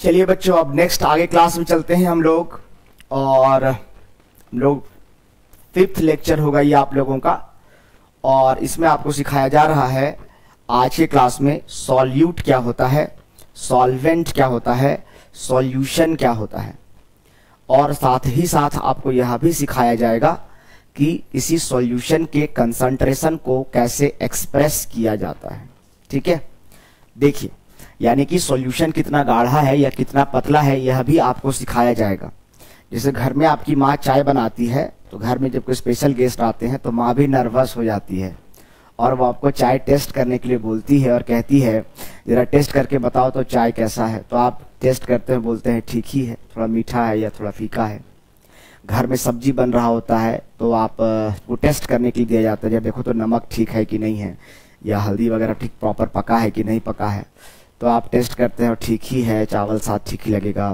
चलिए बच्चों, अब नेक्स्ट आगे क्लास में चलते हैं हम लोग। और हम लोग 5th लेक्चर होगा ये आप लोगों का, और इसमें आपको सिखाया जा रहा है आज के क्लास में सॉल्यूट क्या होता है, सॉल्वेंट क्या होता है, सॉल्यूशन क्या होता है, और साथ ही साथ आपको यह भी सिखाया जाएगा कि इसी सॉल्यूशन के कंसंट्रेशन को कैसे एक्सप्रेस किया जाता है। ठीक है, देखिए, यानी कि सॉल्यूशन कितना गाढ़ा है या कितना पतला है यह भी आपको सिखाया जाएगा। जैसे घर में आपकी माँ चाय बनाती है, तो घर में जब कोई स्पेशल गेस्ट आते हैं तो माँ भी नर्वस हो जाती है और वो आपको चाय टेस्ट करने के लिए बोलती है और कहती है जरा टेस्ट करके बताओ तो चाय कैसा है। तो आप टेस्ट करते हैं, बोलते हैं ठीक ही है, थोड़ा मीठा है या थोड़ा फीका है। घर में सब्जी बन रहा होता है तो आप वो टेस्ट करने के लिए दिया जाता है, देखो तो नमक ठीक है कि नहीं है, या हल्दी वगैरह ठीक प्रॉपर पका है कि नहीं पका है। तो आप टेस्ट करते हैं और ठीक ही है, चावल साथ ठीक ही लगेगा,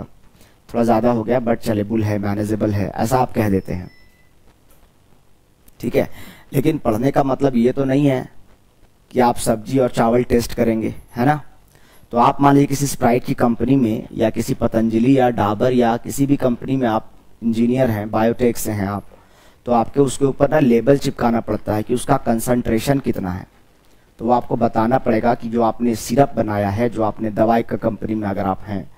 थोड़ा ज़्यादा हो गया बट चलेबल है, मैनेजेबल है, ऐसा आप कह देते हैं। ठीक है, लेकिन पढ़ने का मतलब ये तो नहीं है कि आप सब्जी और चावल टेस्ट करेंगे, है ना। तो आप मान लीजिए किसी स्प्राइट की कंपनी में या किसी पतंजलि या डाबर या किसी भी कंपनी में आप इंजीनियर हैं, बायोटेक से हैं आप, तो आपके उसके ऊपर ना लेबल चिपकाना पड़ता है कि उसका कंसंट्रेशन कितना है। तो वो आपको बताना पड़ेगा कि जो आपने सिरप बनाया है, जो आपने दवाई का कंपनी में अगर आप हैं,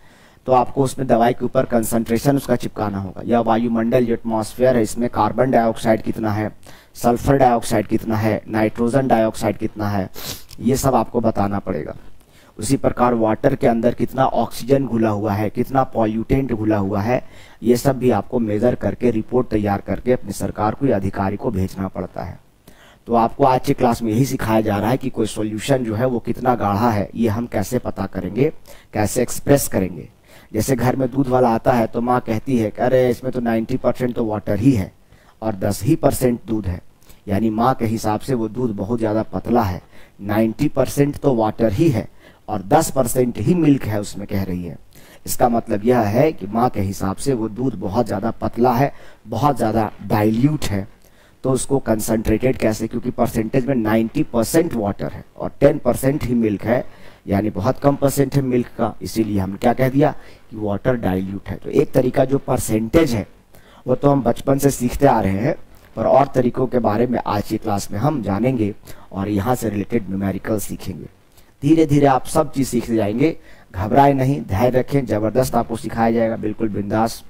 तो आपको उसमें दवाई के ऊपर कंसंट्रेशन उसका चिपकाना होगा। या वायुमंडल जो एटमॉस्फेयर है, इसमें कार्बन डाइऑक्साइड कितना है, सल्फर डाइऑक्साइड कितना है, नाइट्रोजन डाइऑक्साइड कितना है, ये सब आपको बताना पड़ेगा। उसी प्रकार वाटर के अंदर कितना ऑक्सीजन घुला हुआ है, कितना पॉल्यूटेंट घुला हुआ है, ये सब भी आपको मेजर करके रिपोर्ट तैयार करके अपनी सरकार को या अधिकारी को भेजना पड़ता है। तो आपको आज की क्लास में यही सिखाया जा रहा है कि कोई सॉल्यूशन जो है वो कितना गाढ़ा है, ये हम कैसे पता करेंगे, कैसे एक्सप्रेस करेंगे। जैसे घर में दूध वाला आता है तो माँ कहती है कि अरे इसमें तो 90% तो वाटर ही है और 10% दूध है, यानी माँ के हिसाब से वो दूध बहुत ज़्यादा पतला है। 90% तो वाटर ही है और 10% ही मिल्क है उसमें, कह रही है। इसका मतलब यह है कि माँ के हिसाब से वो दूध बहुत ज़्यादा पतला है, बहुत ज़्यादा डाइल्यूट है। तो उसको कंसंट्रेटेड कैसे, क्योंकि परसेंटेज में 90% वाटर है और 10% ही मिल्क है, यानी बहुत कम परसेंट है मिल्क का, इसीलिए हम क्या कह दिया कि वाटर डाइल्यूट है। तो एक तरीका जो परसेंटेज है वो तो हम बचपन से सीखते आ रहे हैं, पर और तरीकों के बारे में आज की क्लास में हम जानेंगे और यहाँ से रिलेटेड न्यूमेरिकल सीखेंगे। धीरे धीरे आप सब चीज़ सीखते जाएंगे, घबराए नहीं, धैर्य रखें, जबरदस्त आपको सिखाया जाएगा, बिल्कुल बिंदास।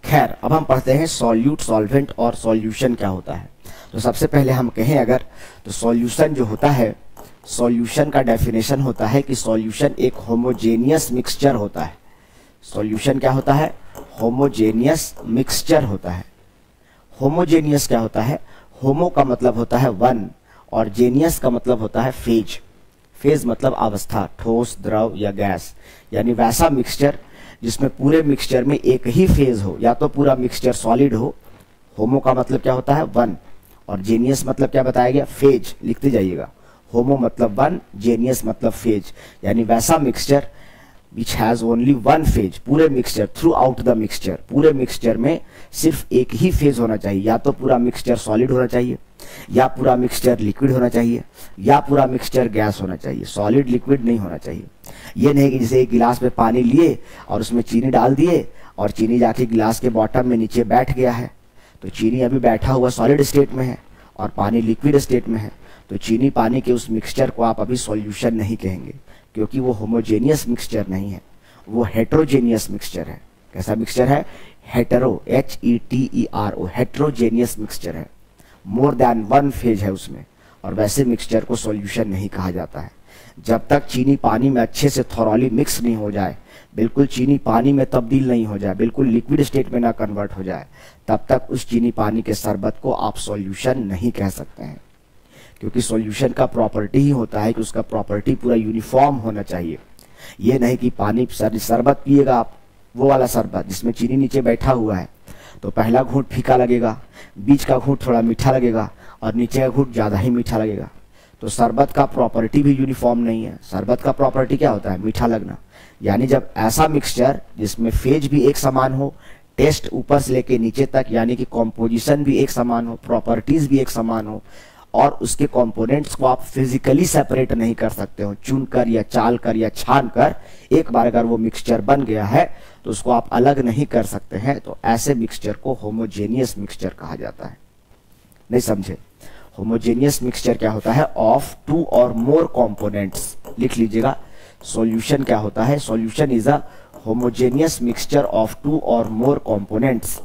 खैर, अब हम पढ़ते हैं सॉल्यूट, सॉल्वेंट और सॉल्यूशन क्या होता है। तो सबसे पहले हम कहें अगर, तो सॉल्यूशन जो होता है, सॉल्यूशन का डेफिनेशन होता है कि सॉल्यूशन एक होमोजेनियस मिक्सचर होता है। सॉल्यूशन क्या होता है, होमोजेनियस मिक्सचर होता है। होमोजेनियस क्या होता है, होमो का मतलब होता है वन और जेनियस का मतलब होता है फेज। फेज मतलब अवस्था, ठोस, द्रव या गैस, यानी वैसा मिक्सचर जिसमें पूरे मिक्सचर में एक ही फेज हो, या तो पूरा मिक्सचर सॉलिड हो। होमो का मतलब क्या होता है, वन, और जेनियस मतलब क्या बताया गया, फेज। लिखते जाइएगा, होमो मतलब वन, जेनियस मतलब फेज, यानी वैसा mixture which has only one phase. पूरे mixture, throughout the mixture, पूरे मिक्सचर में सिर्फ एक ही फेज होना चाहिए, या तो पूरा मिक्सचर सॉलिड होना चाहिए, या पूरा मिक्सचर लिक्विड होना चाहिए, या पूरा मिक्सचर गैस होना चाहिए। सॉलिड लिक्विड नहीं होना चाहिए। ये नहीं कि जैसे एक गिलास में पानी लिए और उसमें चीनी डाल दिए और चीनी जाके गिलास के बॉटम में नीचे बैठ गया है, तो चीनी अभी बैठा हुआ सॉलिड स्टेट में है और पानी लिक्विड स्टेट में है। तो चीनी पानी के उस मिक्सचर को आप अभी सॉल्यूशन नहीं कहेंगे, क्योंकि वो होमोजेनियस मिक्सचर नहीं है, वो हेट्रोजेनियस मिक्सचर है। कैसा मिक्सचर है, हेटेरो, HETERO, हेट्रोजेनियस मिक्सचर है, मोर देन वन फेज है उसमें, और वैसे मिक्सचर को सॉल्यूशन नहीं कहा जाता है। जब तक चीनी पानी में अच्छे से थॉरली मिक्स नहीं हो जाए, बिल्कुल चीनी पानी में तब्दील नहीं हो जाए, बिल्कुल लिक्विड स्टेट में ना कन्वर्ट हो जाए, तब तक उस चीनी पानी के शरबत को आप सॉल्यूशन नहीं कह सकते हैं। क्योंकि सॉल्यूशन का प्रॉपर्टी ही होता है कि उसका प्रॉपर्टी पूरा यूनिफॉर्म होना चाहिए। ये नहीं कि पानी शरबत पिएगा आप, वो वाला शरबत जिसमें चीनी नीचे बैठा हुआ है, तो पहला घूंट फीका लगेगा, बीच का घूंट थोड़ा मीठा लगेगा और नीचे का घूंट ज़्यादा ही मीठा लगेगा। तो शरबत का प्रॉपर्टी भी यूनिफॉर्म नहीं है। शरबत का प्रॉपर्टी क्या होता है, मीठा लगना। यानी जब ऐसा मिक्सचर जिसमें फेज भी एक समान हो, टेस्ट ऊपर से लेके नीचे तक, यानी कि कॉम्पोजिशन भी एक समान हो, प्रॉपर्टीज भी एक समान हो, और उसके कंपोनेंट्स को आप फिजिकली सेपरेट नहीं कर सकते हो, चुन कर या चाल कर या छान कर। एक बार अगर वो मिक्सचर बन गया है तो उसको आप अलग नहीं कर सकते हैं, तो ऐसे मिक्सचर को होमोजेनियस मिक्सचर कहा जाता है। नहीं समझे? होमोजेनियस मिक्सचर क्या होता है? ऑफ टू और मोर कंपोनेंट्स। लिख लीजिएगा, सॉल्यूशन क्या होता है? Solution is a homogeneous mixture of two और more components.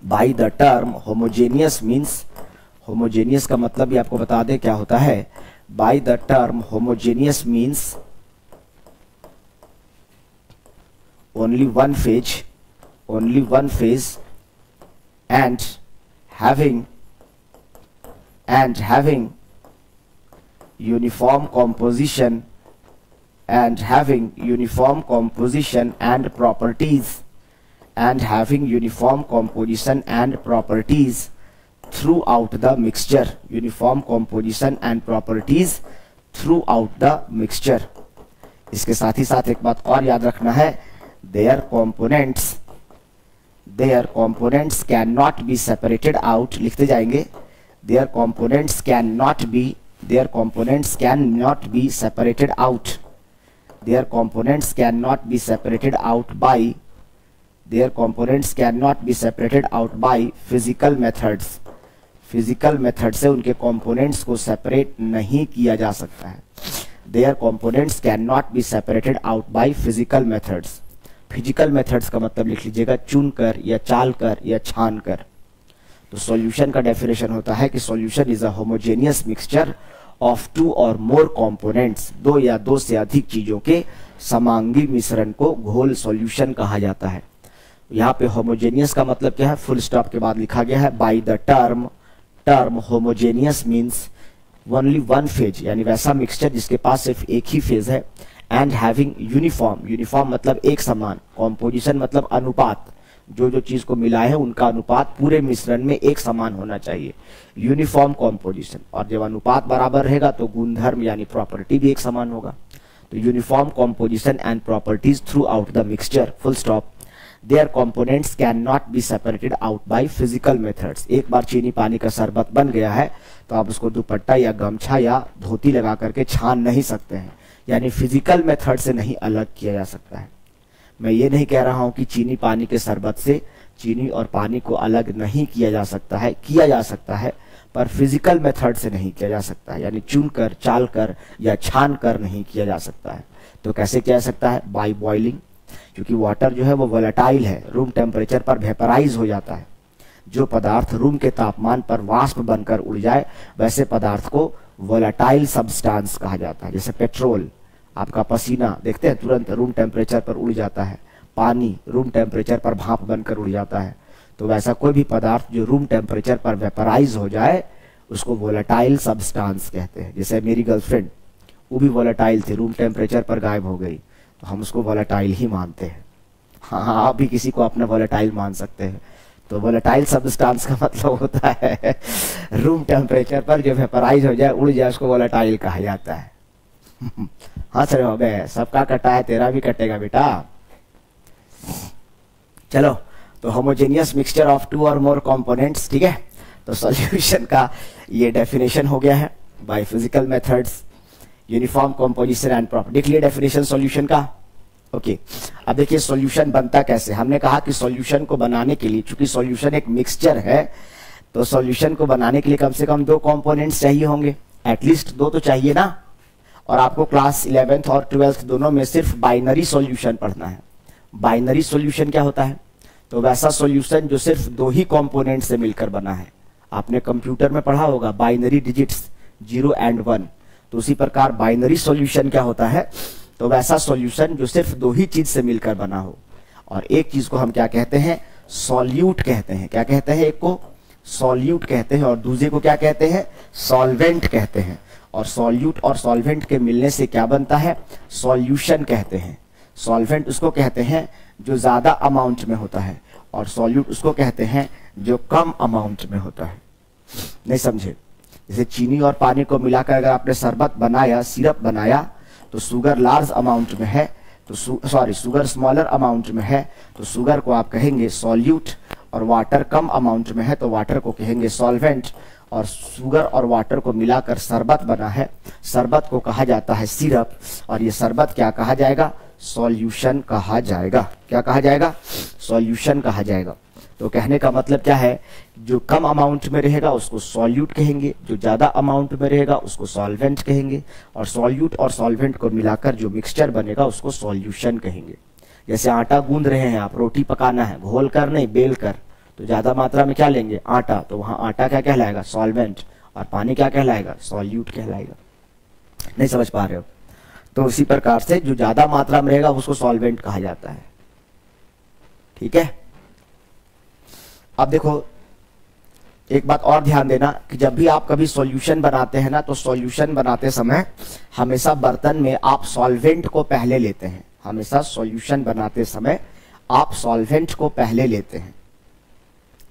By the term homogeneous means, homogeneous का मतलब भी आपको बता दें क्या होता है। By the term homogeneous means only one phase and having uniform composition and properties throughout the mixture, uniform composition and properties throughout the mixture। इसके साथ ही साथ एक बात और याद रखना है, their components cannot be separated out। लिखते जाएंगे, their components cannot be separated out। their components cannot be separated out by physical methods। Physical method से उनके कंपोनेंट्स को सेपरेट नहीं किया जा सकता है। their components cannot be separated out by physical methods। Physical methods का मतलब लिख लीजिएगा, चुन कर या चाल कर या छान कर। तो सॉल्यूशन का डेफिनेशन होता है कि solution is a homogeneous mixture of two और मोर कंपोनेंट्स। दो या दो से अधिक चीजों के समांगी मिश्रण को घोल सॉल्यूशन कहा जाता है। यहाँ पे होमोजेनियस का मतलब क्या है? फुल स्टॉप के बाद लिखा गया है by the term homogeneous means only one phase, यानी वैसा मिक्सचर जिसके पास सिर्फ एक ही फेज है। एंड हैविंग यूनिफॉर्म मतलब एक समान, कॉम्पोजिशन मतलब अनुपात, जो चीज को मिलाए हैं उनका अनुपात पूरे मिश्रण में एक समान होना चाहिए, यूनिफॉर्म कॉम्पोजिशन। और जब अनुपात बराबर रहेगा तो गुणधर्म यानी प्रॉपर्टी भी एक समान होगा। तो uniform composition and properties through out the mixture, full stop. There components can not be separated out by physical methods. एक बार चीनी पानी का शरबत बन गया है तो आप उसको दुपट्टा या गमछा या धोती लगा करके छान नहीं सकते हैं, यानी फिजिकल मेथड से नहीं अलग किया जा सकता है। मैं ये नहीं कह रहा हूं कि चीनी पानी के शरबत से चीनी और पानी को अलग नहीं किया जा सकता है, किया जा सकता है, पर फिजिकल मेथड से नहीं किया जा सकता है, यानी चुन कर, चाल कर या छान कर नहीं किया जा सकता है। तो कैसे किया जा सकता है? बाय बॉइलिंग, क्योंकि वाटर जो है वो वोलेटाइल है, रूम टेम्परेचर पर वेपराइज हो जाता है। जो पदार्थ रूम के तापमान पर वाष्प बनकर उड़ जाए वैसे पदार्थ को वोलेटाइल सब्सटेंस कहा जाता है। जैसे पेट्रोल, आपका पसीना देखते हैं तुरंत रूम टेम्परेचर पर उड़ जाता है, पानी रूम टेम्परेचर पर भाप बनकर उड़ जाता है। तो वैसा कोई भी पदार्थ जो रूम टेम्परेचर पर वेपराइज हो जाए उसको वोलेटाइल सब्सटेंस कहते हैं। जैसे मेरी गर्लफ्रेंड, वो भी वोलेटाइल थी, रूम टेम्परेचर पर गायब हो गई, तो हम उसको वोलेटाइल ही मानते हैं। हाँ, आप भी किसी को अपना वोलेटाइल मान सकते हैं। तो वोलेटाइल सब्सटेंस का मतलब होता है रूम टेम्परेचर पर जो वेपराइज हो जाए, उड़ जाए, उसको वोलेटाइल कहा जाता है। हाँ सर, हो गए, सबका कटा है, तेरा भी कटेगा बेटा। चलो, तो होमोजेनियस मिक्सचर ऑफ टू और मोर कंपोनेंट्स, ठीक है। तो सॉल्यूशन का ये डेफिनेशन हो गया है, by physical methods, uniform composition and property. देख लिए डेफिनेशन सॉल्यूशन का। ओके, अब देखिए सॉल्यूशन बनता कैसे। हमने कहा कि सॉल्यूशन को बनाने के लिए, चूंकि सॉल्यूशन एक मिक्सचर है, तो सॉल्यूशन को बनाने के लिए कम से कम दो कंपोनेंट्स चाहिए होंगे, एटलीस्ट दो तो चाहिए ना। और आपको क्लास 11th और 12th दोनों में सिर्फ बाइनरी सॉल्यूशन पढ़ना है। बाइनरी सॉल्यूशन क्या होता है? तो वैसा सॉल्यूशन जो सिर्फ दो ही कंपोनेंट से मिलकर बना है। आपने कंप्यूटर में पढ़ा होगा बाइनरी डिजिट्स 0 and 1, तो उसी प्रकार बाइनरी सॉल्यूशन क्या होता है? तो वैसा सॉल्यूशन जो सिर्फ दो ही चीज से मिलकर बना हो। और एक चीज को हम क्या कहते हैं? सॉल्यूट कहते हैं। क्या कहते हैं? एक को सॉल्यूट कहते हैं और दूसरे को क्या कहते हैं? सॉल्वेंट कहते हैं। और सॉल्यूट और सॉल्वेंट के मिलने से क्या बनता है? सॉल्यूशन कहते हैं। सॉल्वेंट उसको कहते हैं जो ज्यादा अमाउंट में होता है, और सॉल्यूट उसको कहते हैं जो कम अमाउंट में होता है। नहीं समझे? जैसे चीनी और पानी को मिलाकर अगर आपने शरबत बनाया, सिरप बनाया, तो शुगर लार्ज अमाउंट में है, तो शुगर स्मॉलर अमाउंट में है, तो शुगर को आप कहेंगे सॉल्यूट, और वाटर कम अमाउंट में है तो वाटर को कहेंगे सॉल्वेंट, और शुगर और वाटर को मिलाकर शरबत बना है, शरबत को कहा जाता है सिरप, और ये शरबत क्या कहा जाएगा? सॉल्यूशन कहा जाएगा। क्या कहा जाएगा? सॉल्यूशन कहा जाएगा। तो कहने का मतलब क्या है, जो कम अमाउंट में रहेगा उसको सॉल्यूट कहेंगे, जो ज्यादा अमाउंट में रहेगा उसको सॉल्वेंट कहेंगे, और सॉल्यूट और सॉल्वेंट को मिलाकर जो मिक्सचर बनेगा उसको सॉल्यूशन कहेंगे। जैसे आटा गूंद रहे हैं आप, रोटी पकाना है, घोल कर नहीं बेल कर, तो ज्यादा मात्रा में क्या लेंगे? आटा, तो वहां आटा क्या कहलाएगा? सॉल्वेंट, और पानी क्या कहलाएगा? सॉल्यूट कहलाएगा। नहीं समझ पा रहे हो? तो उसी प्रकार से जो ज्यादा मात्रा में रहेगा उसको सॉल्वेंट कहा जाता है। ठीक है, अब देखो एक बात और ध्यान देना कि जब भी आप कभी सॉल्यूशन बनाते हैं ना, तो सॉल्यूशन बनाते समय हमेशा बर्तन में आप सॉल्वेंट को पहले लेते हैं। हमेशा सॉल्यूशन बनाते समय आप सॉल्वेंट को पहले लेते हैं,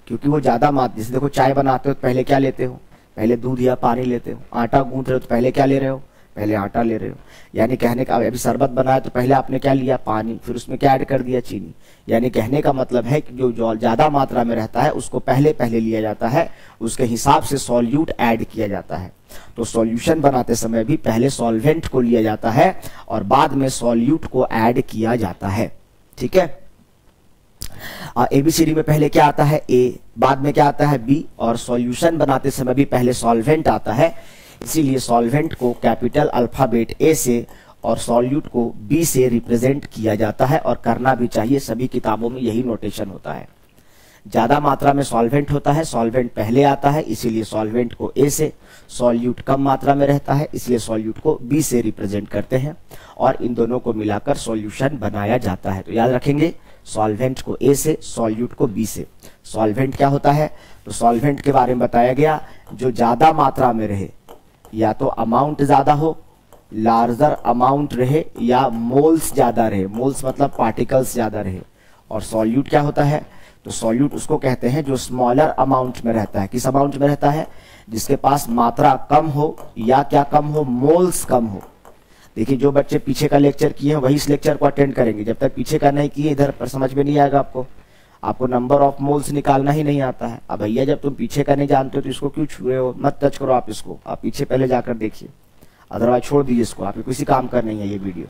क्योंकि वो ज्यादा मात्रा, जैसे देखो चाय बनाते हो तो पहले क्या लेते हो? पहले दूध या पानी लेते हो। आटा गूंथ रहे हो तो पहले क्या ले रहे हो? पहले आटा ले रहे हो। यानी कहने का, अभी शरबत बनाया तो पहले आपने क्या लिया? पानी, फिर उसमें क्या ऐड कर दिया? चीनी। यानी कहने का मतलब है कि जो ज्यादा मात्रा में रहता है उसको पहले पहले लिया जाता है, उसके हिसाब से सॉल्यूट ऐड किया जाता है। तो सॉल्यूशन बनाते समय भी पहले सॉल्वेंट को लिया जाता है और बाद में सॉल्यूट को ऐड किया जाता है। ठीक है, एबीसीडी में पहले क्या आता है? ए, बाद में क्या आता है? बी, और सॉल्यूशन बनाते समय भी पहले सॉल्वेंट आता है, इसीलिए सॉल्वेंट को कैपिटल अल्फाबेट ए से और सॉल्यूट को बी से रिप्रेजेंट किया जाता है, और करना भी चाहिए, सभी किताबों में यही नोटेशन होता है। ज्यादा मात्रा में सॉल्वेंट होता है, सॉल्वेंट पहले आता है, इसीलिए सॉल्वेंट को ए से, सॉल्यूट कम मात्रा में रहता है इसलिए सॉल्यूट को बी से रिप्रेजेंट करते हैं, और इन दोनों को मिलाकर सॉल्यूशन बनाया जाता है। तो याद रखेंगे, सॉल्वेंट को ए से, सॉल्यूट को बी से। सॉल्वेंट क्या होता है? तो सॉल्वेंट के बारे में बताया गया, जो ज्यादा मात्रा में रहे, या तो अमाउंट ज्यादा हो, लार्जर अमाउंट रहे, या मोल्स ज्यादा रहे, मोल्स मतलब पार्टिकल्स ज्यादा रहे। और सॉल्यूट क्या होता है? तो सॉल्यूट उसको कहते हैं जो स्मॉलर अमाउंट में रहता है। किस अमाउंट में रहता है? जिसके पास मात्रा कम हो, या क्या कम हो? मोल्स कम हो। देखिए, जो बच्चे पीछे का लेक्चर किए हैं वही इस लेक्चर को अटेंड करेंगे, जब तक पीछे का नहीं किए इधर पर समझ में नहीं आएगा आपको नंबर ऑफ मोल्स निकालना ही नहीं आता है। अब भैया जब तुम पीछे का नहीं जानते हो तो इसको क्यों छुए हो? मत टच करो आप इसको, आप पीछे पहले जाकर देखिए, अदरवाइज छोड़ दीजिए इसको, आपको किसी काम का नहीं है ये वीडियो।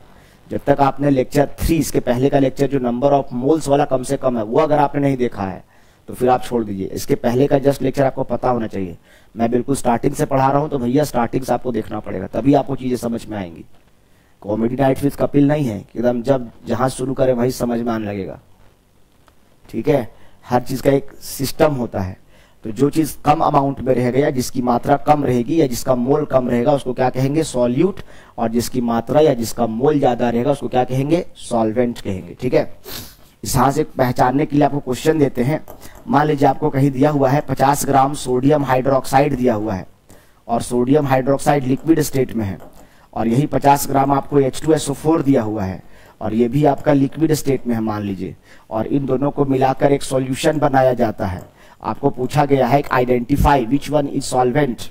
जब तक आपने लेक्चर 3, इसके पहले का लेक्चर जो नंबर ऑफ मोल्स वाला कम से कम है, वो अगर आपने नहीं देखा है तो फिर आप छोड़ दीजिए। इसके पहले का जस्ट लेक्चर आपको पता होना चाहिए। मैं बिल्कुल स्टार्टिंग से पढ़ा रहा हूँ, तो भैया स्टार्टिंग से आपको देखना पड़ेगा, तभी आपको चीजें समझ में आएंगी। कॉमेडी नाइट विद कपिल नहीं है कि एकदम जब जहां शुरू करें वही समझ में आने लगेगा। ठीक है, हर चीज का एक सिस्टम होता है। तो जो चीज कम अमाउंट में रहेगा, या जिसकी मात्रा कम रहेगी, या जिसका मोल कम रहेगा, उसको क्या कहेंगे? सॉल्यूट। और जिसकी मात्रा या जिसका मोल ज्यादा रहेगा उसको क्या कहेंगे? सॉल्वेंट कहेंगे। ठीक है, यहां से पहचानने के लिए आपको क्वेश्चन देते हैं। मान लीजिए आपको कहीं दिया हुआ है 50 ग्राम सोडियम हाइड्रोक्साइड दिया हुआ है, और सोडियम हाइड्रोक्साइड लिक्विड स्टेट में है, और यही 50 ग्राम आपको H2SO4 दिया हुआ है, और ये भी आपका लिक्विड स्टेट में है मान लीजिए, और इन दोनों को मिलाकर एक सॉल्यूशन बनाया जाता है। आपको पूछा गया है identify which one is solvent.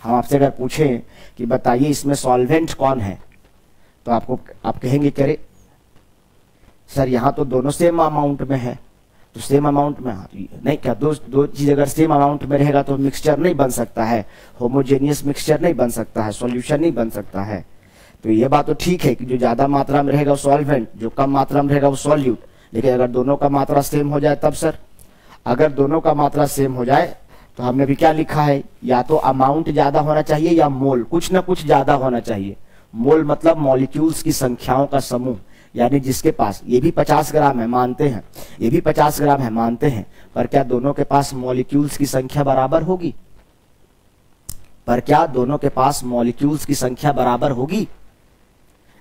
हम आपसे अगर पूछें कि बताइए इसमें सॉल्वेंट कौन है, तो आप कहेंगे करे सर यहाँ तो दोनों सेम अमाउंट में है, तो सेम अमाउंट में नहीं, क्या दो चीज अगर सेम अमाउंट में रहेगा तो मिक्सचर नहीं बन सकता है, होमोजेनियस मिक्सचर नहीं बन सकता है, सॉल्यूशन नहीं बन सकता है। तो ये बात तो ठीक है कि जो ज्यादा मात्रा में रहेगा वो सॉल्वेंट, जो कम मात्रा में रहेगा वो सॉल्यूट। लेकिन अगर दोनों का मात्रा सेम हो जाए तब सर, अगर दोनों का मात्रा सेम हो जाए तो हमने भी क्या लिखा है, या तो अमाउंट ज्यादा होना चाहिए या मोल, कुछ ना कुछ ज्यादा होना चाहिए। मोल मतलब मॉलिक्यूल्स की संख्याओं का समूह, यानी जिसके पास, ये भी 50 ग्राम है मानते हैं, ये भी 50 ग्राम है मानते हैं, पर क्या दोनों के पास मॉलिक्यूल्स की संख्या बराबर होगी? पर क्या दोनों के पास मॉलिक्यूल्स की संख्या बराबर होगी?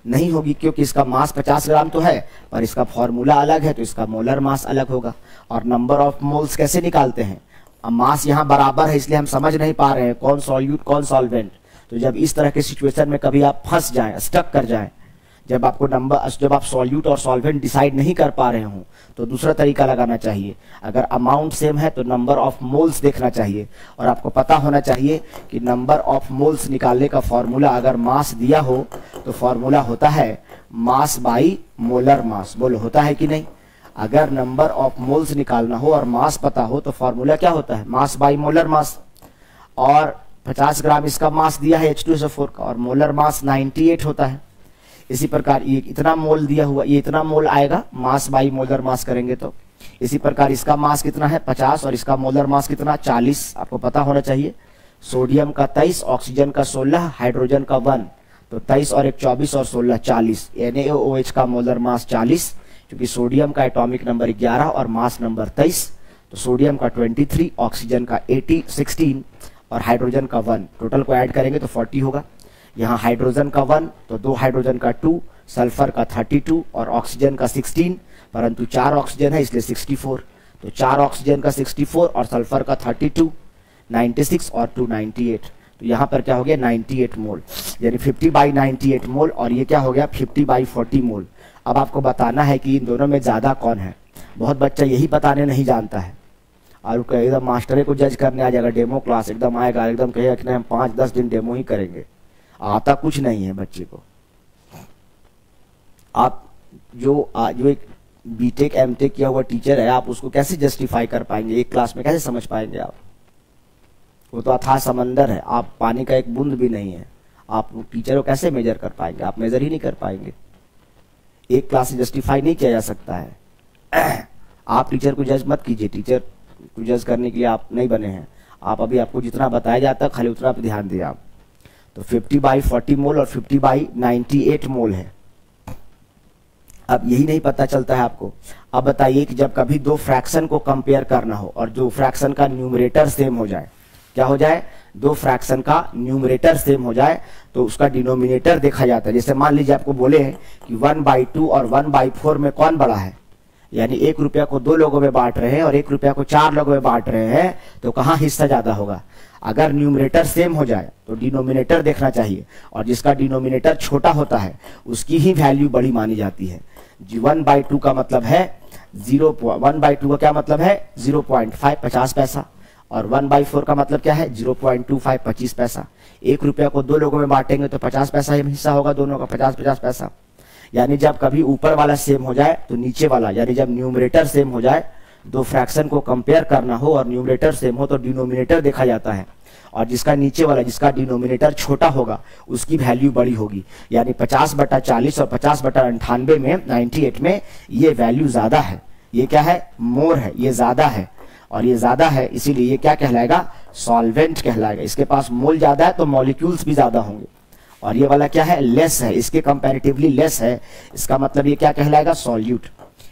नहीं होगी, क्योंकि इसका मास 50 ग्राम तो है, पर इसका फॉर्मूला अलग है, तो इसका मोलर मास अलग होगा। और नंबर ऑफ मोल्स कैसे निकालते हैं? अब मास यहाँ बराबर है, इसलिए हम समझ नहीं पा रहे हैं कौन सॉल्यूट कौन सॉल्वेंट। तो जब इस तरह के सिचुएशन में कभी आप फंस जाएं, स्टक कर जाएं, जब आप सॉल्यूट और सॉल्वेंट डिसाइड नहीं कर पा रहे हो, तो दूसरा तरीका लगाना चाहिए। अगर अमाउंट सेम है तो नंबर ऑफ मोल्स देखना चाहिए, और आपको पता होना चाहिए कि नंबर ऑफ मोल्स निकालने का फॉर्मूला, अगर मास दिया हो तो फॉर्मूला होता है मास बाई मोलर मास। बोलो, होता है कि नहीं? अगर नंबर ऑफ मोल्स निकालना हो और मास पता हो तो फॉर्मूला क्या होता है, मास बाई मोलर मास। और 50 ग्राम इसका मास दिया है H2SO4 का और मोलर मास 98 होता है। इसी प्रकार ये इतना मोल दिया हुआ, ये इतना मोल आएगा, मास बाई मोलर मास करेंगे तो। इसी प्रकार इसका मास कितना है 50 और इसका मोलर मास कितना 40, आपको पता होना चाहिए। सोडियम का 23, ऑक्सीजन का 16, हाइड्रोजन का 1, तो 23 और 1 24 और 16 40। NaOH का मोलर मास 40, क्योंकि सोडियम का एटॉमिक नंबर 11 और मास नंबर 23, तो सोडियम का 23, ऑक्सीजन का 16 और हाइड्रोजन का 1, टोटल को ऐड करेंगे तो 40 होगा। यहाँ हाइड्रोजन का 1 तो 2 हाइड्रोजन का 2, सल्फर का 32 और ऑक्सीजन का 16, परंतु 4 ऑक्सीजन है इसलिए 64, तो 4 ऑक्सीजन का 64 और सल्फर का 32, 96 और 2 98, तो यहाँ पर क्या हो गया 98 मोल, यानी 50/98 मोल। और ये क्या हो गया 50/40 मोल। अब आपको बताना है कि इन दोनों में ज़्यादा कौन है। बहुत बच्चा यही बताने नहीं जानता है और एकदम मास्टरे को जज करने आ जाएगा, डेमो क्लास एकदम आएगा, एकदम कहेगा कि हम 5-10 दिन डेमो ही करेंगे। आता कुछ नहीं है बच्चे को। आप जो एक बीटेक एमटेक किया हुआ टीचर है, आप उसको कैसे जस्टिफाई कर पाएंगे, एक क्लास में कैसे समझ पाएंगे आप? वो तो अथाह समंदर है, आप पानी का एक बूंद भी नहीं है, आप टीचर को कैसे मेजर कर पाएंगे? आप मेजर ही नहीं कर पाएंगे। एक क्लास से जस्टिफाई नहीं किया जा सकता है। आप टीचर को जज मत कीजिए, टीचर को जज करने के लिए आप नहीं बने हैं। आप अभी आपको जितना बताया जाता है खाली उतना पे ध्यान दिए आप। तो 50/40 मोल और 50/98 मोल है। अब यही नहीं पता चलता है आपको। अब बताइए कि जब कभी दो फ्रैक्शन को कंपेयर करना हो और जो फ्रैक्शन का न्यूमरेटर सेम हो जाए, क्या हो जाए, दो फ्रैक्शन का न्यूमरेटर सेम हो जाए तो उसका डिनोमिनेटर देखा जाता है। जैसे मान लीजिए आपको बोले हैं कि 1/2 और 1/4 में कौन बड़ा है, यानी 1 रुपया को 2 लोगों में बांट रहे हैं और 1 रुपया को 4 लोगों में बांट रहे हैं, तो कहाँ हिस्सा ज्यादा होगा? अगर न्यूमरेटर सेम हो जाए तो डिनोमिनेटर देखना चाहिए, और जिसका डिनोमिनेटर छोटा होता है उसकी ही वैल्यू बड़ी मानी जाती है। 1/2 का मतलब है 1/2 का क्या मतलब है 0.5 50 पैसा, और 1/4 का मतलब क्या है 0.25 25 पैसा। 1 रुपया को 2 लोगों में बांटेंगे तो 50 पैसा ही हिस्सा होगा दोनों का, 50-50 पैसा। यानी जब कभी ऊपर वाला सेम हो जाए तो नीचे वाला, यानी जब न्यूमरेटर सेम हो जाए, दो फ्रैक्शन को कंपेयर करना हो और न्यूमरेटर सेम हो तो डिनोमिनेटर देखा जाता है, और जिसका नीचे वाला, जिसका डिनोमिनेटर छोटा होगा उसकी वैल्यू बड़ी होगी। यानी 50/40 और 50/98 में 98 में ये वैल्यू ज्यादा है। ये क्या है, मोर है, ये ज्यादा है, और ये ज्यादा है इसीलिए ये क्या कहलाएगा, सॉल्वेंट कहलाएगा। इसके पास मोल ज्यादा है तो मॉलिक्यूल्स भी ज्यादा होंगे, और ये वाला क्या है, लेस है, इसके कंपैरेटिवली लेस है, इसका मतलब ये क्या कहलाएगा, सॉल्यूट।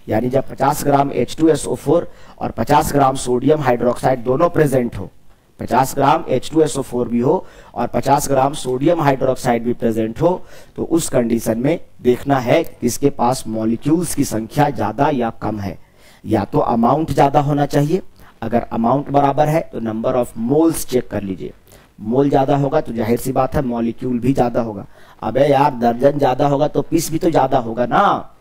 यानी जब 50 ग्राम H2SO4 और 50 ग्राम सोडियम हाइड्रोक्साइड दोनों प्रेजेंट हो, 50 ग्राम H2SO4 भी हो और 50 ग्राम सोडियम हाइड्रोक्साइड भी प्रेजेंट हो, तो उस कंडीशन में देखना है कि इसके पास मॉलिक्यूल्स की संख्या ज्यादा या कम है। या तो अमाउंट ज्यादा होना चाहिए, अगर अमाउंट बराबर है तो नंबर ऑफ मोल्स चेक कर लीजिए। मोल ज्यादा होगा तो जाहिर सी बात है मॉलिक्यूल भी ज्यादा होगा। अबे यार दर्जन ज्यादा होगा तो पीस भी तो ज्यादा होगा ना,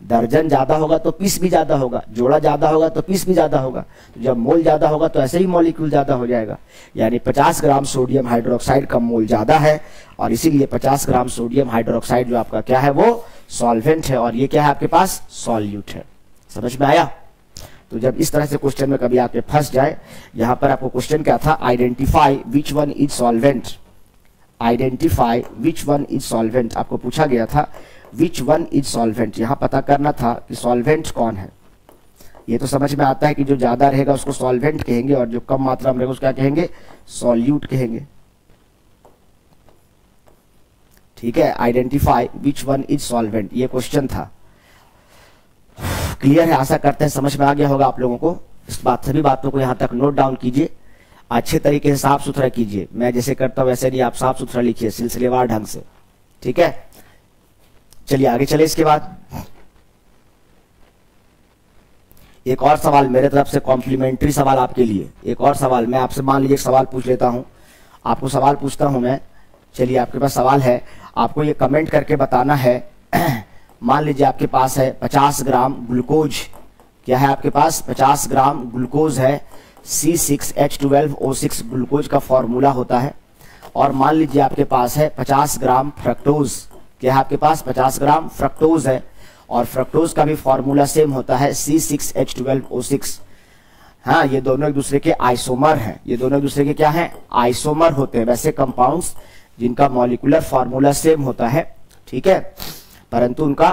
दर्जन ज्यादा होगा तो पीस भी ज्यादा होगा, जोड़ा ज्यादा होगा तो पीस भी ज्यादा होगा। तो जब मोल ज्यादा होगा तो ऐसे ही मॉलिक्यूल ज्यादा हो जाएगा। यानी 50 ग्राम सोडियम हाइड्रोक्साइड का मोल ज्यादा है, और इसीलिए 50 ग्राम सोडियम हाइड्रोक्साइड जो आपका क्या है वो सॉल्वेंट है, और ये क्या है आपके पास, सॉल्यूट है। समझ में आया? तो जब इस तरह से क्वेश्चन में कभी आपके फंस जाए, यहाँ पर आपको क्वेश्चन क्या था, identify which one is solvent, identify which one is solvent आपको पूछा गया था, विच वन इज सॉल्वेंट। यहाँ पता करना था कि सॉल्वेंट कौन है। ये तो समझ में आता है कि जो ज्यादा रहेगा उसको सॉल्वेंट कहेंगे और जो कम मात्रा में रहेगा उसको क्या कहेंगे, सॉल्यूट कहेंगे। ठीक है, identify which one is solvent, ये क्वेश्चन था। क्लियर है? आशा करते हैं समझ में आ गया होगा आप लोगों को। इस बात सभी बातों को यहाँ तक नोट डाउन कीजिए, अच्छे तरीके से साफ सुथरा कीजिए। मैं जैसे करता हूँ वैसे नहीं, आप साफ सुथरा लिखिए सिलसिलेवार ढंग से। ठीक है, चलिए आगे चले। इसके बाद एक और सवाल मेरे तरफ से, कॉम्प्लीमेंट्री सवाल आपके लिए। एक और सवाल मैं आपसे, मान लीजिए एक सवाल पूछ लेता हूं, आपको सवाल पूछता हूं मैं। चलिए आपके पास सवाल है, आपको ये कमेंट करके बताना है। मान लीजिए आपके पास है 50 ग्राम ग्लूकोज, क्या है आपके पास, 50 ग्राम ग्लूकोज है, C6H12O6 ग्लूकोज का फॉर्मूला होता है। और मान लीजिए आपके पास है 50 ग्राम फ्रक्टोज, क्या है आपके पास, 50 ग्राम फ्रक्टोज है, और फ्रक्टोज का भी फॉर्मूला सेम होता है C6H12O6। हाँ, ये दोनों एक दूसरे के आइसोमर हैं, ये दोनों एक दूसरे के क्या हैं, आइसोमर होते हैं। वैसे कंपाउंड्स जिनका मॉलिक्यूलर फॉर्मूला सेम होता है, ठीक है, परंतु उनका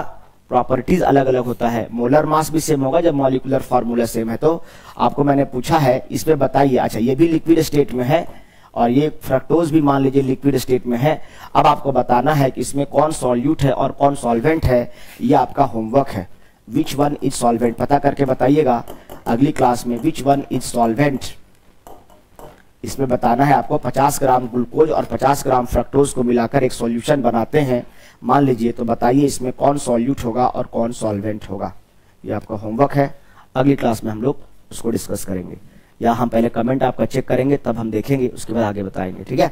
प्रॉपर्टीज अलग अलग होता है। मोलर मास भी सेम होगा जब मॉलिक्यूलर फॉर्मूला सेम है। तो आपको मैंने पूछा है इसमें बताइए, अच्छा ये भी लिक्विड स्टेट में है और ये फ्रक्टोज भी मान लीजिए लिक्विड स्टेट में है। अब आपको बताना है कि इसमें कौन सॉल्यूट है और कौन सॉल्वेंट है, ये आपका होमवर्क है। विच वन इज सॉल्वेंट पता करके बताइएगा अगली क्लास में, विच वन इज सॉल्वेंट। इसमें बताना है आपको 50 ग्राम ग्लूकोज और 50 ग्राम फ्रक्टोज को मिलाकर एक सॉल्यूशन बनाते हैं मान लीजिए, तो बताइए इसमें कौन सॉल्यूट होगा और कौन सॉल्वेंट होगा। ये आपका होमवर्क है, अगली क्लास में हम लोग उसको डिस्कस करेंगे, या हम पहले कमेंट आपका चेक करेंगे तब हम देखेंगे, उसके बाद आगे बताएंगे, ठीक है।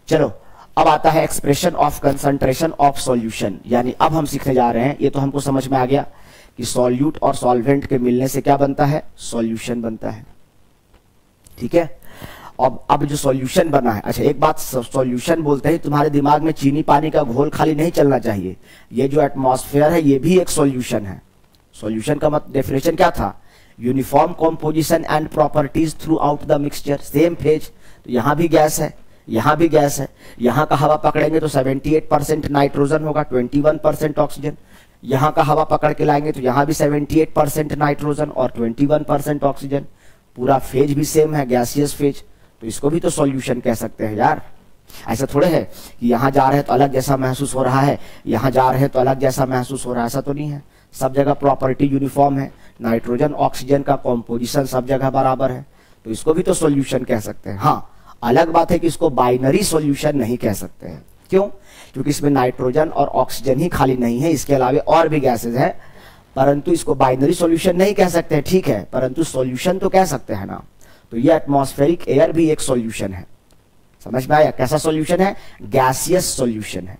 चलो अब आता है expression of concentration of solution, यानी अब हम सीखने जा रहे हैं। ये तो हमको समझ में आ गया कि सॉल्यूट और सॉल्वेंट के मिलने से क्या बनता है, सॉल्यूशन बनता है, ठीक है। अब जो सॉल्यूशन बना है, अच्छा एक बात, सॉल्यूशन बोलते हैं तुम्हारे दिमाग में चीनी पानी का घोल खाली नहीं चलना चाहिए। ये जो एटमॉस्फेयर है ये भी एक सॉल्यूशन है। सॉल्यूशन का मतलब डेफिनेशन क्या था, uniform composition and properties through out the mixture, same phase. तो यहाँ भी गैस है, यहाँ भी गैस है, यहाँ का हवा पकड़ेंगे तो 78% नाइट्रोजन होगा, 21% ऑक्सीजन। यहाँ का हवा पकड़ के लाएंगे तो यहाँ भी 78% नाइट्रोजन और 21% ऑक्सीजन। पूरा फेज भी सेम है, गैसियस फेज, तो इसको भी तो सॉल्यूशन कह सकते हैं यार। ऐसा थोड़े है कि यहाँ जा रहे हैं तो अलग जैसा महसूस हो रहा है, यहाँ जा रहे हैं तो अलग जैसा महसूस हो रहा है, ऐसा तो नहीं है। सब जगह प्रॉपर्टी यूनिफॉर्म है, नाइट्रोजन ऑक्सीजन का कॉम्पोजिशन सब जगह बराबर है, तो इसको भी तो सॉल्यूशन कह सकते हैं। हाँ, अलग बात है कि इसको बाइनरी सॉल्यूशन नहीं कह सकते हैं। क्यों? क्योंकि इसमें नाइट्रोजन और ऑक्सीजन ही खाली नहीं है, इसके अलावा और भी गैसेज है, परंतु इसको बाइनरी सॉल्यूशन नहीं कह सकते हैं, ठीक है, परंतु सॉल्यूशन तो कह सकते हैं ना। तो ये एटमॉस्फेरिक एयर भी एक सॉल्यूशन है, समझ में आया? कैसा सॉल्यूशन है? गैसियस सॉल्यूशन है।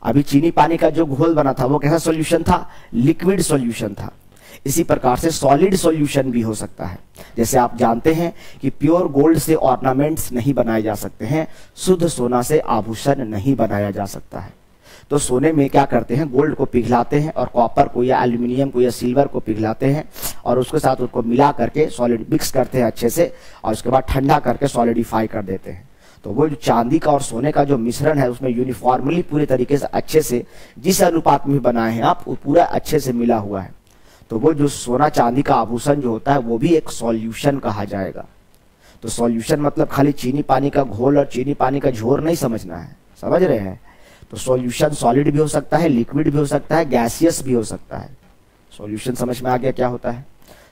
अभी चीनी पानी का जो घोल बना था वो कैसा सॉल्यूशन था? लिक्विड सॉल्यूशन था। इसी प्रकार से सॉलिड सॉल्यूशन भी हो सकता है। जैसे आप जानते हैं कि प्योर गोल्ड से ऑर्नामेंट्स नहीं बनाए जा सकते हैं, शुद्ध सोना से आभूषण नहीं बनाया जा सकता है। तो सोने में क्या करते हैं, गोल्ड को पिघलाते हैं और कॉपर को या एल्यूमिनियम को या सिल्वर को पिघलाते हैं और उसके साथ उसको मिला करके सॉलिड मिक्स करते हैं अच्छे से, और उसके बाद ठंडा करके सॉलिडिफाई कर देते हैं। तो वो जो चांदी का और सोने का जो मिश्रण है उसमें यूनिफॉर्मली पूरे तरीके से अच्छे से जिस अनुपात में बनाए हैं आप, वो पूरा अच्छे से मिला हुआ है। तो वो जो सोना चांदी का आभूषण जो होता है वो भी एक सॉल्यूशन कहा जाएगा। तो सॉल्यूशन मतलब खाली चीनी पानी का घोल और चीनी पानी का झोर नहीं समझना है, समझ रहे हैं? तो सॉल्यूशन सॉलिड भी हो सकता है, लिक्विड भी हो सकता है, गैसियस भी हो सकता है। सॉल्यूशन समझ में आ गया क्या होता है?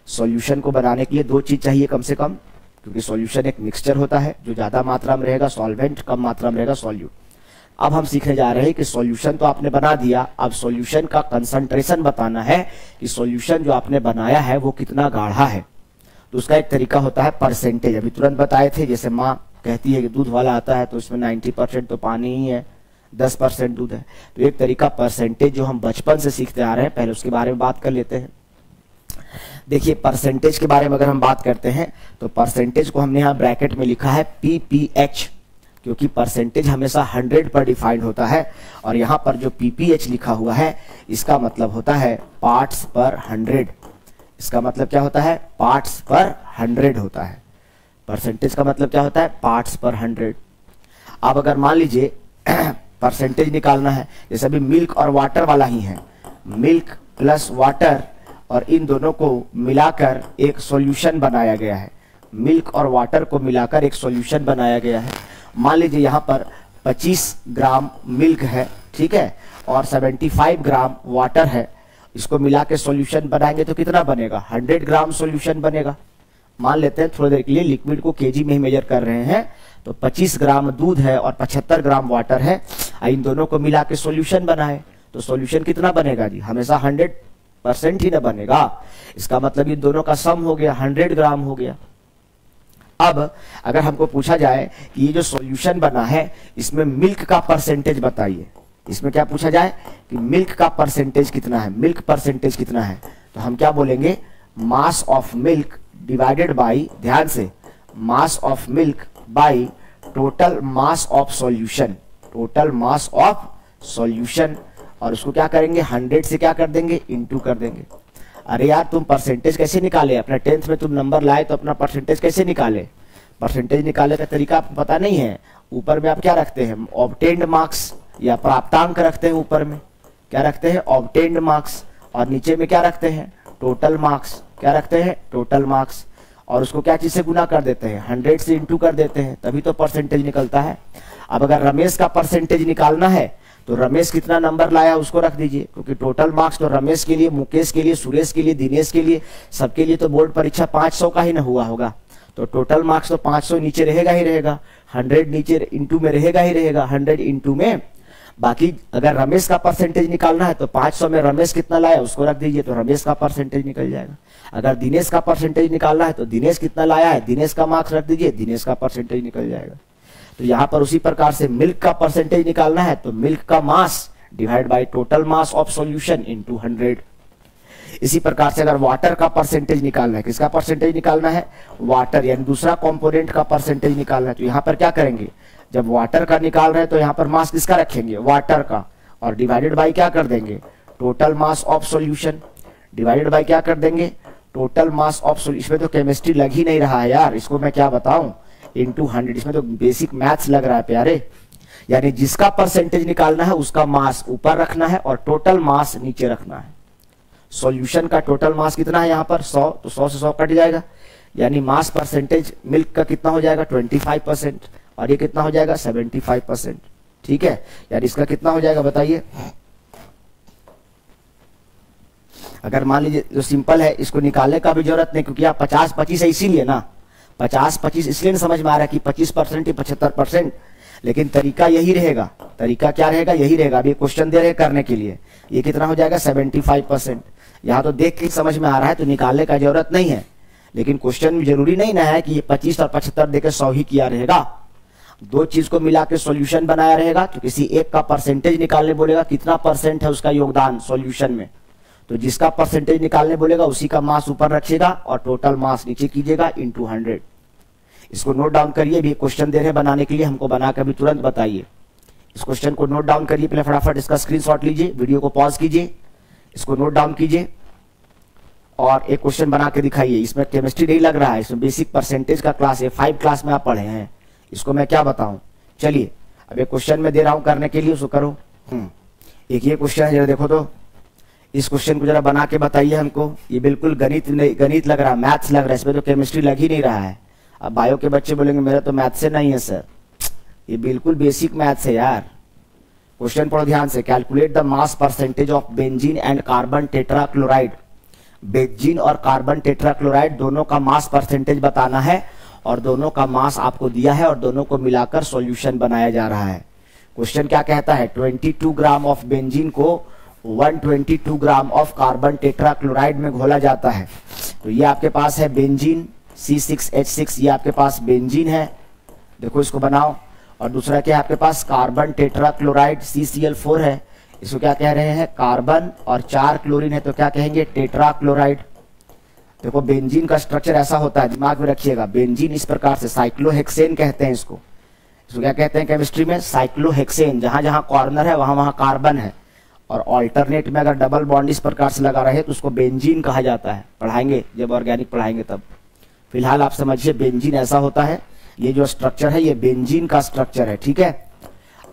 सॉल्यूशन को बनाने के लिए दो चीज चाहिए कम से कम, क्योंकि सॉल्यूशन एक मिक्सचर होता है, जो ज्यादा मात्रा में रहेगा सॉल्वेंट, कम मात्रा में रहेगा सॉल्यूट। अब हम सीखने जा रहे हैं कि सॉल्यूशन तो आपने बना दिया, अब सॉल्यूशन का कंसंट्रेशन बताना है कि सॉल्यूशन जो आपने बनाया है वो कितना गाढ़ा है। तो उसका एक तरीका होता है परसेंटेज, अभी तुरंत बताए थे। जैसे माँ कहती है कि दूध वाला आता है तो इसमें 90% तो पानी ही है, 10% दूध है। तो एक तरीका परसेंटेज जो हम बचपन से सीखते आ रहे हैं, पहले उसके बारे में बात कर लेते हैं। देखिए परसेंटेज के बारे में अगर हम बात करते हैं तो परसेंटेज को हमने यहाँ ब्रैकेट में लिखा है PPH, क्योंकि परसेंटेज हमेशा 100 पर डिफाइंड होता है, और यहाँ पर जो PPH लिखा हुआ है इसका मतलब होता है पार्ट्स पर 100। इसका मतलब क्या होता है? पार्ट्स पर 100 होता है। परसेंटेज का मतलब क्या होता है? पार्ट्स पर 100। अब अगर मान लीजिए परसेंटेज निकालना है, जैसे अभी मिल्क और वाटर वाला ही है, मिल्क प्लस वाटर, और इन दोनों को मिलाकर एक सॉल्यूशन बनाया गया है। मिल्क और वाटर को मिलाकर एक सॉल्यूशन बनाया गया है। मान लीजिए यहाँ पर 25 ग्राम मिल्क है, ठीक है, और 75 ग्राम वाटर है। इसको मिला के सॉल्यूशन बनाएंगे तो कितना बनेगा? 100 ग्राम सॉल्यूशन बनेगा। मान लेते हैं थोड़ी देर के लिए लिक्विड को केजी में ही मेजर कर रहे हैं, तो 25 ग्राम दूध है और 75 ग्राम वाटर है, इन दोनों को मिला के सॉल्यूशन बनाए तो सॉल्यूशन कितना बनेगा जी? हमेशा 100% ही ना बनेगा। इसका मतलब इन दोनों का सम हो गया, 100 ग्राम हो गया। अब अगर हमको पूछा जाए कि ये जो सॉल्यूशन बना है इसमें मिल्क का परसेंटेज बताइए, इसमें क्या पूछा जाए कि मिल्क का परसेंटेज कितना है, मिल्क परसेंटेज कितना है, तो हम क्या बोलेंगे? Mass of milk divided by, ध्यान से, mass of milk by total mass of solution, total mass of solution. और उसको क्या करेंगे 100 से क्या कर देंगे इंटू कर देंगे। अरे यार तुम परसेंटेज कैसे निकाले, अपना 10th में तुम नंबर लाए तो अपना परसेंटेज कैसे निकाले, परसेंटेज निकालने का तरीका आपको पता नहीं है। ऊपर में आप क्या रखते हैं ऑब्टेन्ड मार्क्स या प्राप्तांक रखते हैं, ऊपर में क्या रखते हैं ऑब्टेन्ड मार्क्स, और नीचे में क्या रखते हैं टोटल मार्क्स, क्या रखते हैं टोटल मार्क्स, और उसको क्या चीज से गुना कर देते हैं 100 से इंटू कर देते हैं, तभी तो परसेंटेज निकलता है। अब अगर रमेश का परसेंटेज निकालना है तो रमेश कितना नंबर लाया उसको रख दीजिए, क्योंकि टोटल मार्क्स तो रमेश के लिए, मुकेश के लिए, सुरेश के लिए, दिनेश के लिए, सबके लिए तो बोर्ड परीक्षा 500 का ही ना हुआ होगा, तो टोटल मार्क्स तो 500 नीचे रहेगा ही रहेगा, 100 नीचे इंटू में रहेगा ही रहेगा, 100 इंटू में। बाकी अगर रमेश का परसेंटेज निकालना है तो 500 में रमेश कितना लाया उसको रख दीजिए, तो रमेश का परसेंटेज निकल जाएगा। अगर दिनेश का परसेंटेज निकालना है तो दिनेश कितना लाया है, दिनेश का मार्क्स रख दीजिए, दिनेश का परसेंटेज निकल जाएगा। तो यहाँ पर उसी प्रकार से मिल्क का परसेंटेज निकालना है तो मिल्क का mass divide by total mass of solution into 100। इसी प्रकार से अगर वाटर का परसेंटेज निकालना है, किसका परसेंटेज निकालना है वाटर यानी दूसरा कंपोनेंट का परसेंटेज निकालना है, तो यहाँ पर क्या करेंगे जब वाटर का निकाल रहे हैं तो यहाँ पर मास किसका रखेंगे वाटर का, और डिवाइडेड बाय क्या कर देंगे total mass of solution, divided by क्या कर देंगे टोटल मास ऑफ सॉल्यूशन। इसमें तो केमिस्ट्री लग ही नहीं रहा है यार, इसको मैं क्या बताऊं इनटू 100, इसमें तो बेसिक मैथ्स लग रहा है प्यारे। यानी जिसका परसेंटेज निकालना है उसका मास ऊपर रखना है और टोटल मास नीचे रखना है। सॉल्यूशन का टोटल मास कितना है यहाँ पर 100, तो 100 से 100 कट जाएगा, यानी मास परसेंटेज मिल्क का कितना हो जाएगा 25%, और ये कितना हो जाएगा 75%। ठीक है, यानी इसका कितना हो जाएगा बताइए। अगर मान लीजिए जो सिंपल है इसको निकालने का भी जरूरत नहीं, क्योंकि आप 50-25 है इसीलिए ना, 50-25 इसलिए नहीं समझ में आ रहा है कि 25% या 75%, लेकिन तरीका यही रहेगा। तरीका क्या रहेगा यही रहेगा। अभी क्वेश्चन दे रहे करने के लिए, ये कितना हो जाएगा 75%। यहाँ तो देख के समझ में आ रहा है तो निकालने का जरूरत नहीं है, लेकिन क्वेश्चन में जरूरी नहीं ना है कि ये 25 और 75 देकर 100 ही किया रहेगा। दो चीज को मिला के सोल्यूशन बनाया रहेगा, तो किसी एक का परसेंटेज निकालने बोलेगा कितना परसेंट है उसका योगदान सॉल्यूशन में, तो जिसका परसेंटेज निकालने बोलेगा उसी का मास ऊपर रखिएगा और टोटल मास नीचे कीजिएगा इनटू 100। इसको नोट डाउन करिए, भी क्वेश्चन दे रहे हैं बनाने के लिए, हमको बनाकर भी तुरंत बताइए। इस क्वेश्चन को नोट डाउन करिए, पहले फटाफट इसका स्क्रीनशॉट लीजिए, वीडियो को पॉज कीजिए, इसको नोट डाउन कीजिए और एक क्वेश्चन बना के दिखाइए। इसमें केमिस्ट्री नहीं लग रहा है, इसमें बेसिक परसेंटेज का क्लास है, 5 क्लास में आप पढ़े हैं, इसको मैं क्या बताऊं। चलिए अब एक क्वेश्चन में दे रहा हूं करने के लिए, उसको करो। एक ये क्वेश्चन है, जरा देखो तो इस क्वेश्चन को जरा बना के बताइए हमको। ये बिल्कुल गणित गणित लग रहा है, मैथ्स लग रहा है, इसमें तो केमिस्ट्री लग ही नहीं रहा है। अब बायो के बच्चे बोलेंगे मेरा तो मैथ से नहीं है सर, ये बिल्कुल बेसिक मैथ्स है यार। क्वेश्चन पढ़ो ध्यान से। Calculate the mass percentage of benzene and carbon tetrachloride. Benzene और कार्बन टेट्राक्लोराइड दोनों का मास परसेंटेज बताना है, और दोनों का मास आपको दिया है और दोनों को मिलाकर सॉल्यूशन बनाया जा रहा है। क्वेश्चन क्या कहता है 22 ग्राम ऑफ बेंजीन को 122 ग्राम ऑफ कार्बन टेट्राक्लोराइड में घोला जाता है। तो ये आपके पास है बेंजीन C6H6, ये आपके पास बेंजीन है, देखो इसको बनाओ। और दूसरा क्या है आपके पास कार्बन टेट्राक्लोराइड CCl4 है, इसको क्या कह रहे हैं कार्बन, और 4 क्लोरीन है तो क्या कहेंगे टेट्राक्लोराइड। देखो बेंजीन का स्ट्रक्चर ऐसा होता है, दिमाग में रखिएगा। बेंजीन इस प्रकार से साइक्लोहेक्सेन कहते हैं इसको क्या कहते हैं केमिस्ट्री में साइक्लोहेक्सेन। जहां जहां कॉर्नर है वहां वहां कार्बन है, और ऑल्टरनेट में अगर डबल बॉन्ड इस प्रकार से लगा रहे तो उसको बेंजीन कहा जाता है। पढ़ाएंगे जब ऑर्गेनिक पढ़ाएंगे तब। फिलहाल आप समझिए बेंजीन ऐसा होता है, ये जो स्ट्रक्चर है ये बेंजीन का स्ट्रक्चर है। ठीक है,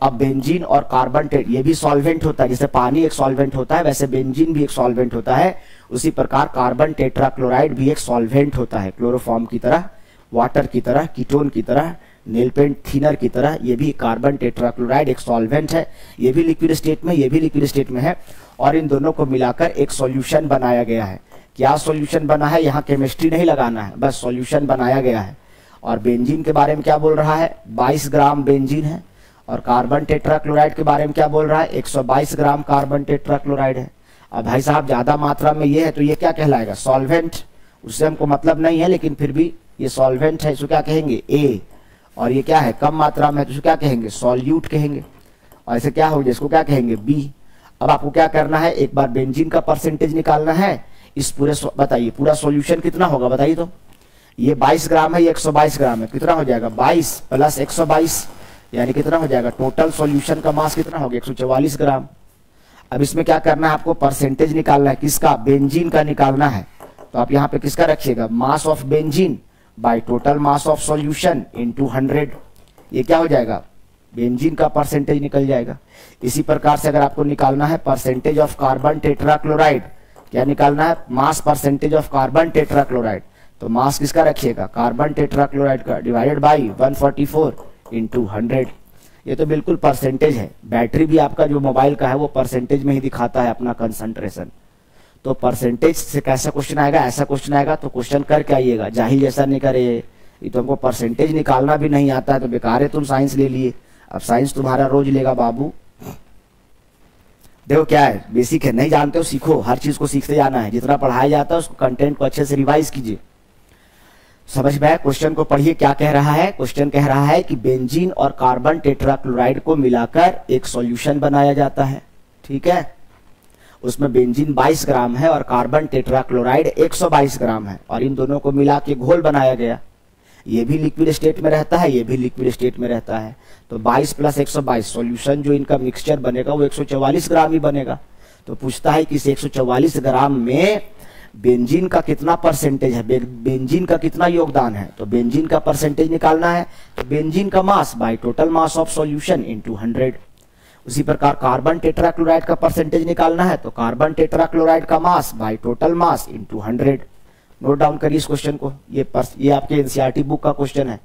अब बेंजीन और कार्बन ये भी सॉल्वेंट होता है, जैसे पानी एक सॉल्वेंट होता है वैसे बेंजीन भी एक सॉल्वेंट होता है। उसी प्रकार कार्बन टेट्राक्लोराइड भी एक सॉल्वेंट होता है, क्लोरोफॉर्म की तरह, वाटर की तरह, कीटोन की तरह, नेल पेंट थिनर की तरह। ये भी कार्बन टेट्राक्लोराइड एक सॉल्वेंट है, ये भी लिक्विड स्टेट में, ये भी लिक्विड स्टेट में है, और इन दोनों को मिलाकर एक सॉल्यूशन बनाया गया है। क्या सॉल्यूशन बना है, यहाँ केमिस्ट्री नहीं लगाना है, बस सॉल्यूशन बनाया गया है। और बेंजीन के बारे में क्या बोल रहा है 22 ग्राम बेंजीन है, और कार्बन टेट्राक्लोराइड के बारे में क्या बोल रहा है 122 ग्राम कार्बन टेट्राक्लोराइड है। अब भाई साहब ज्यादा मात्रा में ये है तो ये क्या कहलाएगा सॉल्वेंट, उससे हमको मतलब नहीं है, लेकिन फिर भी ये सॉल्वेंट है, इसको क्या कहेंगे ए। और ये क्या है कम मात्रा में है तो इसको क्या कहेंगे सॉल्यूट कहेंगे, और ऐसे क्या होगा इसको क्या कहेंगे बी। अब आपको क्या करना है, एक बार बेंजीन का परसेंटेज निकालना है। इस पूरे बताइए पूरा सॉल्यूशन कितना होगा बताइए तो। ये 22 ग्राम है, ये 122 ग्राम है, कितना हो जाएगा 22 प्लस 122 यानी कितना हो जाएगा टोटल सॉल्यूशन का मास कितना हो गया 144 ग्राम। अब इसमें क्या करना है, आपको परसेंटेज निकालना है, किसका, बेंजीन का निकालना है। तो आप यहाँ पे किसका रखिएगा, mass of benzene by total mass of solution into 100। ये क्या हो जाएगा, बेंजीन का परसेंटेज निकल जाएगा। इसी प्रकार से अगर आपको निकालना है परसेंटेज ऑफ कार्बन टेट्राक्लोराइड, क्या निकालना है, mass percentage of carbon tetrachloride, तो मास किसका रखिएगा, कार्बन टेट्राक्लोराइड का, डिवाइडेड बाई 144 इंटू 100। ये तो बिल्कुल परसेंटेज है। बैटरी भी आपका जो मोबाइल का है वो परसेंटेज में ही दिखाता है अपना कंसंट्रेशन। तो परसेंटेज से कैसा क्वेश्चन आएगा, ऐसा क्वेश्चन आएगा तो क्वेश्चन करके आइएगा, जाहिल जैसा नहीं करे। ये तो हमको परसेंटेज निकालना भी नहीं आता है तो बेकार है, तुम साइंस ले लिए। अब साइंस तुम्हारा रोज लेगा बाबू। देखो क्या है, बेसिक है, नहीं जानते हो सीखो, हर चीज को सीखते जाना है। जितना पढ़ाया जाता है उसको कंटेंट को अच्छे से रिवाइज कीजिए। समझ में आया, क्वेश्चन को पढ़िए क्या कह रहा है। क्वेश्चन कह रहा है कि बेंजीन और कार्बन टेट्राक्लोराइड को मिलाकर एक सॉल्यूशन बनाया जाता है, ठीक है। उसमें बेंजीन 22 ग्राम है और कार्बन टेट्राक्लोराइड 122 ग्राम है, और इन दोनों को मिला के घोल बनाया गया। ये भी लिक्विड स्टेट में रहता है, ये भी लिक्विड स्टेट में रहता है। तो 22 प्लस 122 सॉल्यूशन जो इनका मिक्सचर बनेगा वो 144 ग्राम ही बनेगा। तो पूछता है कि इस 144 ग्राम में बेंजीन का कितना परसेंटेज है, बेंजीन का कितना योगदान है। तो बेंजीन का परसेंटेज निकालना है, तो बेंजीन का mass by total mass of solution into 100। उसी प्रकार कार्बन टेट्राक्लोराइड का परसेंटेज निकालना है, तो कार्बन टेट्राक्लोराइड का mass by total mass into 100। Note down करिए इस क्वेश्चन को, ये आपके एनसीईआरटी बुक का क्वेश्चन है।